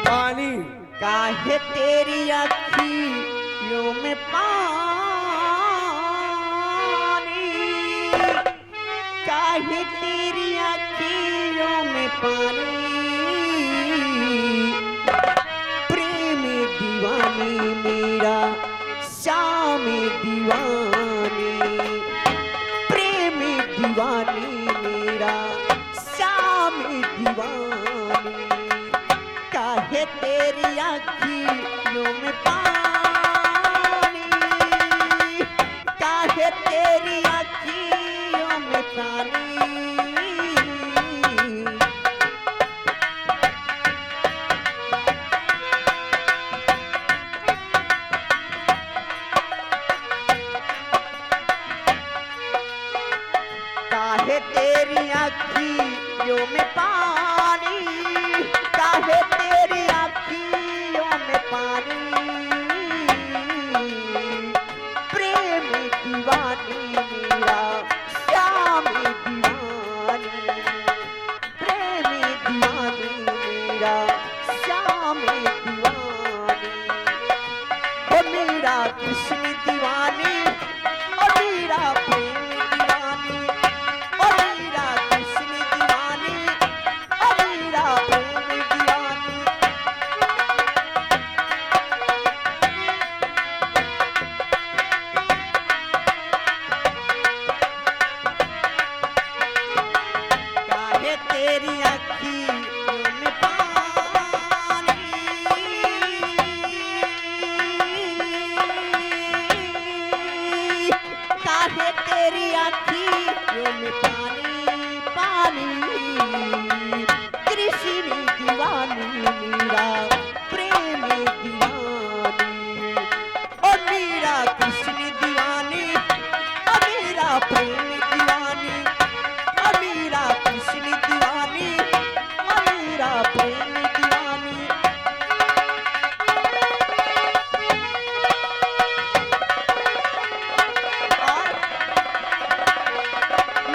पानी। काहे तेरी अखियों में पानी, काहे तेरी अखियों में पानी, प्रेम दीवानी मेरा श्याम दीवानी, प्रेम दीवानी मेरा श्याम दीवानी, काहे तेरी अखियों में पानी, काहे तेरी अखियों में पानी। काहे तेरी अखियों में पानी, काहे तेरी अखियों में पानी, प्रेम दीवानी मेरा श्याम दीवानी, प्रेम दीवानी मेरा श्याम दीवानी, ओ मेरा कृष्ण दीवानी, ओ मेरा प्रेम दीवानी, ओ मेरा कृष्ण दीवानी, ओ मेरा प्रेम दीवानी। काहे तेरी अखियों में पानी, काहे तेरी अखियों में पानी, पानी, कृष्ण दीवानी मेरा प्रेम दीवानी, ओ मेरा कृष्ण दीवानी, ओ मेरा प्रेम दीवानी, ओ मेरा कृष्ण दीवानी, ओ मेरा प्रेम दीवानी। और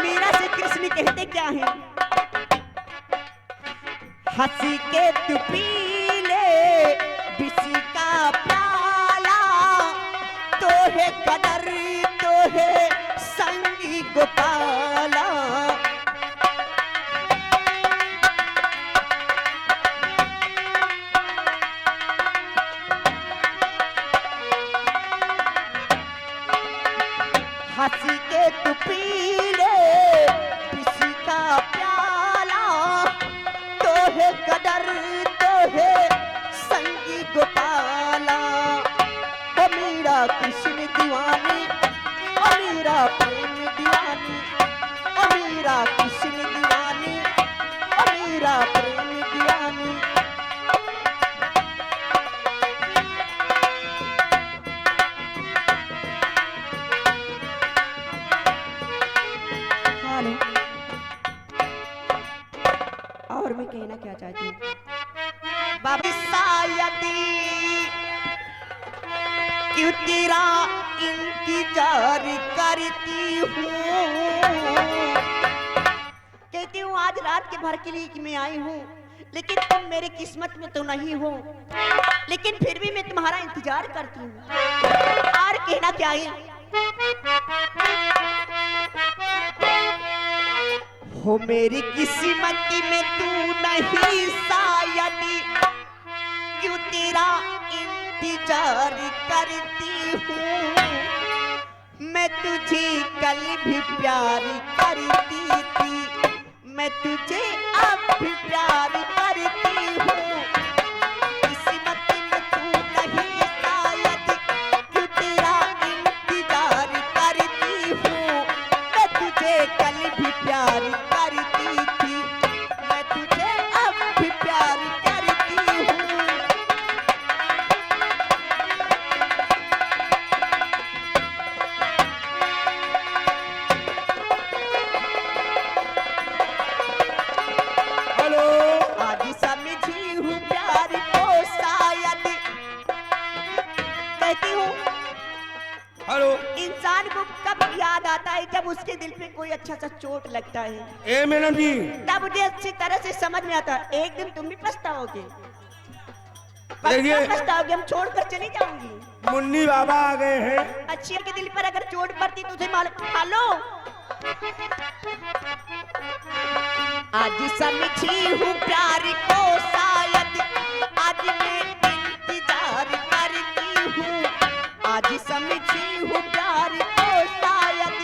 मीरा से कृष्ण कहते क्या है? हंसी के तू पी ले बिसी का प्याला, तो है कदर तो है संगी गोपाला, हंसी के तू पी ले किसी का प्याला, तो है कदर तो है संगी गोपाला, ओ मेरा कृष्ण दीवानी, ओ मेरा प्रेम दीवानी, ओ मेरा कृष्ण दीवानी, ओ मेरा प्रेम दीवानी। हेलो, और मैं कहना क्या चाहती हूँ बाबा, शायदी क्यों तेरा इंतजार करती हूँ, कहती हूँ आज रात के भर के लिए कि मैं आई हूँ, लेकिन तुम मेरी किस्मत में तो नहीं हो, लेकिन फिर भी मैं तुम्हारा इंतजार करती हूँ। और कहना क्या है? हो मेरी किस्मत में तू नहीं शायदी, क्यों तेरा इंतजार करती हूँ, मैं तुझे कल भी प्यार करती थी, मैं तुझे अब भी प्यार करती हूँ, किस्मत में तू नहीं शायद, क्यों तेरा इंतजार करती हूँ, मैं तुझे कल भी प्यार करती थी, मैं तुझे अब भी प्यार करती हूँ। हेलो। आज समझी हूँ प्यार को शायद, कहती हूँ हेलो। इंसान को कब याद आता है? जब उसके दिल पे कोई अच्छा सा चोट लगता है, ए मैडम जी, तब मुझे अच्छी तरह से समझ में आता है, एक दिन तुम भी पछताओगे। देखिए पछताओगे, हम छोड़कर चली जाऊंगी। मुन्नी बाबा आ गए हैं। अच्छी के दिल पर अगर चोट पड़ती तो उसे मालूम। हेलो, आज समझी हूँ प्यार को शायद, आज मैं इंतजार करती हूँ। आज समझी हूँ प्यार को शायद,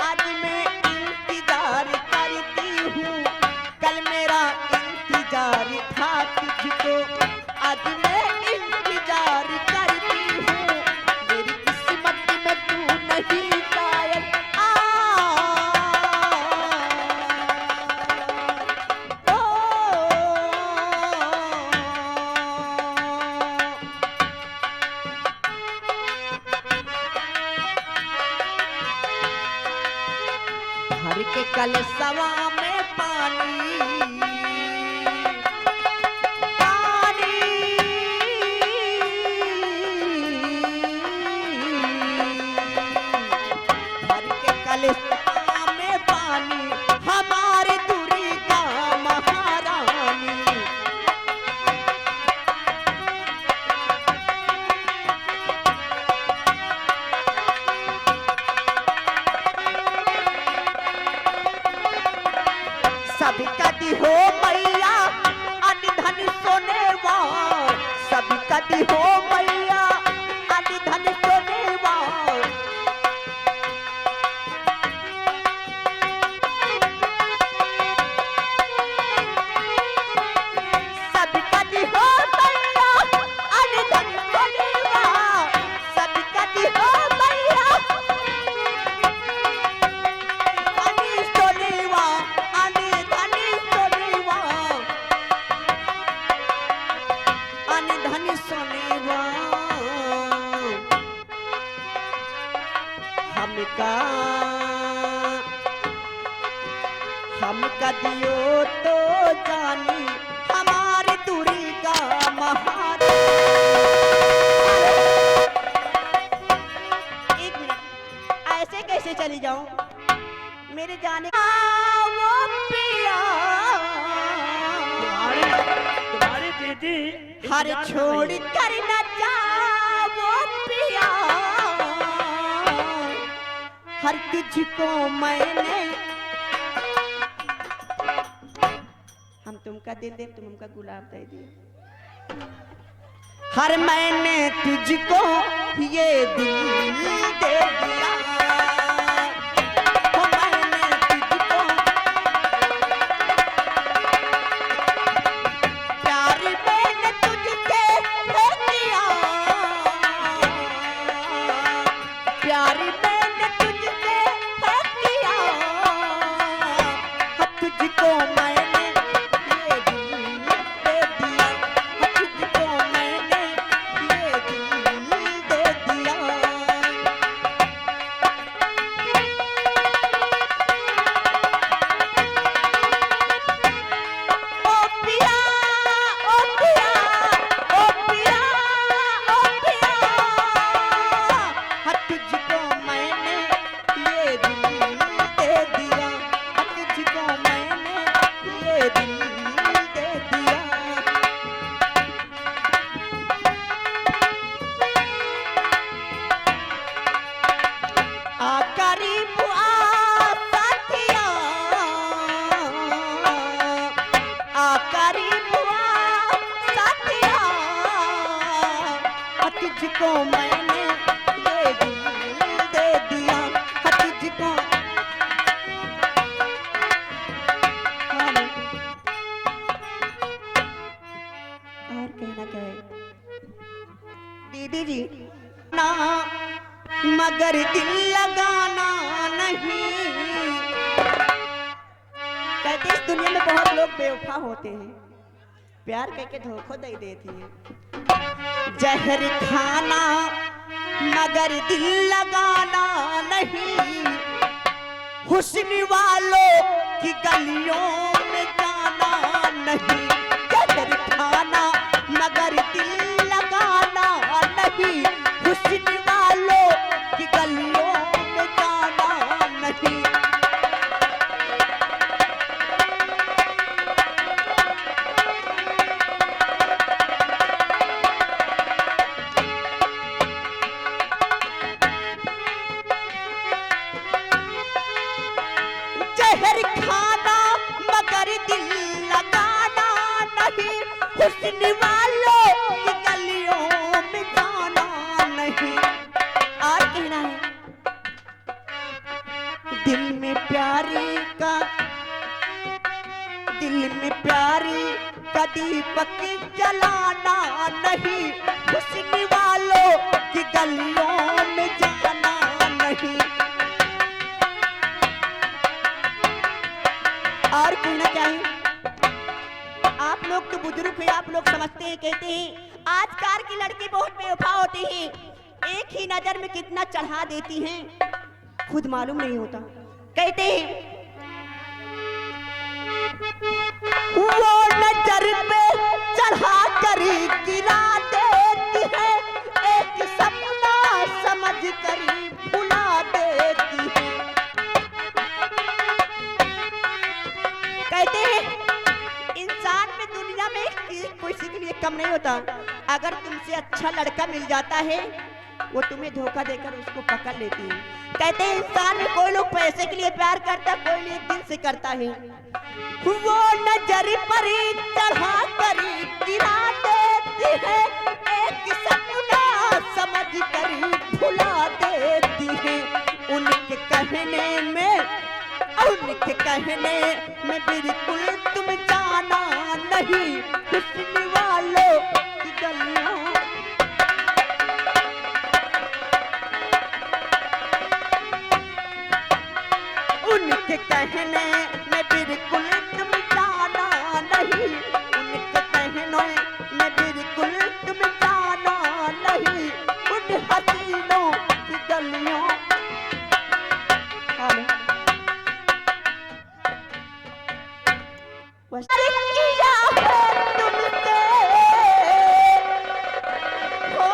आज मैं इंतजार करती हूँ। कल मेरा इंतजार था तुझको, आज मैं इंतजार करती हूँ। मेरी किस्मत में तू नहीं शायद। भर के कल सवा में पानी, पानी भर के कल सवा में पानी, हमारे दुर्गा महारानी। सब कदी हो मैया अनधन सोनेवा, सब कदी हो मैया अनधन सोनेवा। सब कदी हो मैया अनधन सोनेवा, सब कदी हो मैया धनी सोनेवा, धनी सोनेवा, धनी सोनेवा। हमका दियो तो जानी हमारे दुर्गा महारानी। एक मिनट, ऐसे कैसे चली जाऊं? मेरे जाने वो पिया, तुम्हारी दीदी हर छोड़ कर न जाओ पिया, हर तुझको मैंने। हम तुमका दिल दे, तुम हमका गुलाब दे दिए। हर मैंने तुझको ये दिल दे दिया, तुझको मैंने ये दिल दे दिया, तुझको। और कहना क्या है दीदी जी? ना मगर दिल लगाना नहीं। कहते इस दुनिया में बहुत लोग बेवफा होते हैं, प्यार करके धोखा दे देती है। जहर खाना मगर दिल लगाना नहीं, हुस्न वालों की गलियों में जाना नहीं। जहर खाना मगर दिल लगाना नहीं, हुस्न वालों की गलियों में जाना नहीं। हुस्न वालों की गलियों में जाना नहीं। और कहना है दिल में प्यारी का दीपक जलाना नहीं, हुस्न वालों की गलियों में जाना नहीं। और कहना चाहिए आप लोग तो बुजुर्ग हैं, आप लोग समझते हैं, कहते हैं आजकल की लड़की बहुत बेवफा होती है, एक ही नजर में कितना चढ़ा देती हैं खुद मालूम नहीं होता। कहते हैं वो नजर पे चढ़ा कर गिरा देती है, एक सपना समझ कर भुला देती है। कहते हैं इंसान में दुनिया में किसी के लिए कम नहीं होता। अगर तुमसे अच्छा लड़का मिल जाता है वो तुम्हें धोखा देकर उसको पकड़ लेती है। कहते हैं इंसान में कोई लोग पैसे के लिए प्यार करता, कोई लोग दिल से करता है। वो नजर पर चढ़ा कर गिरा देती है, एक सपना समझ कर भुला देती है। उनके कहने में बिल्कुल तुम जाना नहीं, हुस्न वालों की गलियों। उनके कहने में बिल्कुल तुम जाना नहीं, उनके कहने में बिल्कुल तुम जाना नहीं, उन हसीनों की गलियों। किया है तुमसे हो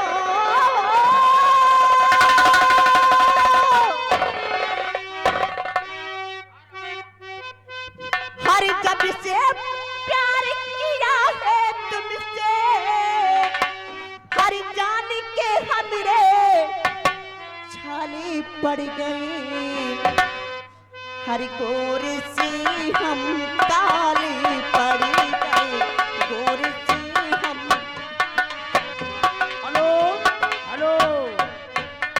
हर जब से प्यार किया है तुमसे, हर जान के हमरे छाले पड़ गए, हर गोर से हम काले पड़